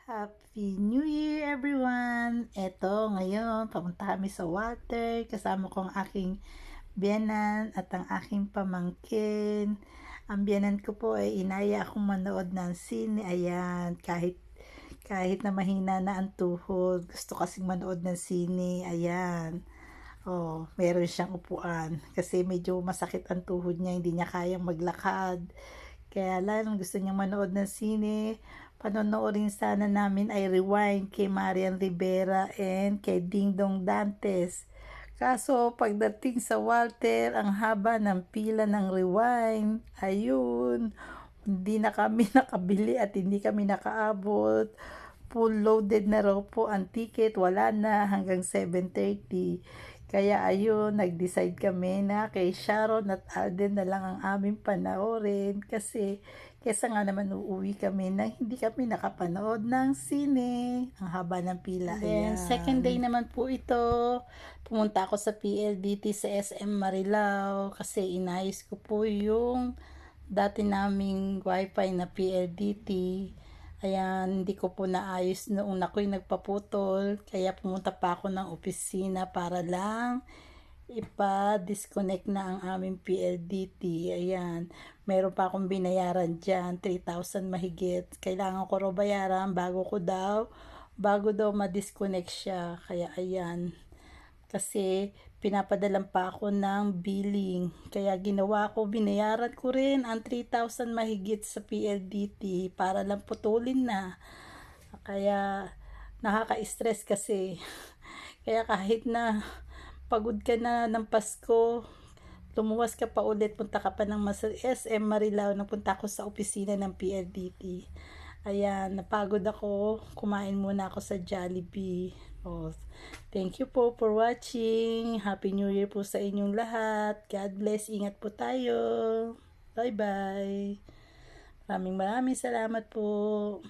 Happy New Year everyone! Eto, ngayon, papunta kami sa water. Kasama ko ang aking biyenan at ang aking pamangkin. Ang biyenan ko po ay inaya akong manood ng sine. Ayan, kahit na mahina na ang tuhod. Gusto kasing manood ng sine. Ayan. Oh, meron siyang upuan. Kasi medyo masakit ang tuhod niya. Hindi niya kayang maglakad. Kaya lang gusto niyang manood ng sine. Panonoorin sana namin ay Rewind kay Marian Rivera and kay Ding Dong Dantes. Kaso pagdating sa Walter, ang haba ng pila ng Rewind. Ayun, hindi na kami nakabili at hindi kami nakaabot. Full loaded na raw po ang ticket, wala na hanggang 7:30. Kaya ayun, nag-decide kami na kay Sharon at Alden na lang ang aming panoorin kasi kesa nga naman uuwi kami na hindi kami nakapanood ng sine. Ang haba ng pila. Then, second day naman po ito. Pumunta ako sa PLDT sa SM Marilao kasi inayos ko po yung dati naming wifi na PLDT. Ayan, hindi ko po naayos noong ako'y nagpaputol. Kaya pumunta pa ako ng opisina para lang ipa-disconnect na ang aming PLDT. Ayan, meron pa akong binayaran dyan, 3,000 mahigit. Kailangan ko raw bayaran bago daw ma-disconnect siya. Kaya ayan, kasi pinapadalan pa ako ng billing. Kaya ginawa ko, binayaran ko rin ang 3,000 mahigit sa PLDT para lang putulin na. Kaya nakaka-stress kasi. Kaya kahit na pagod ka na ng Pasko, lumuwas ka pa ulit, punta ka pa ng SM Marilao, napunta ako sa opisina ng PLDT. Ayan, napagod ako, kumain muna ako sa Jollibee. Oh, thank you po for watching. Happy New Year po sa inyong lahat. God bless, ingat po tayo. Bye bye. Maraming salamat po.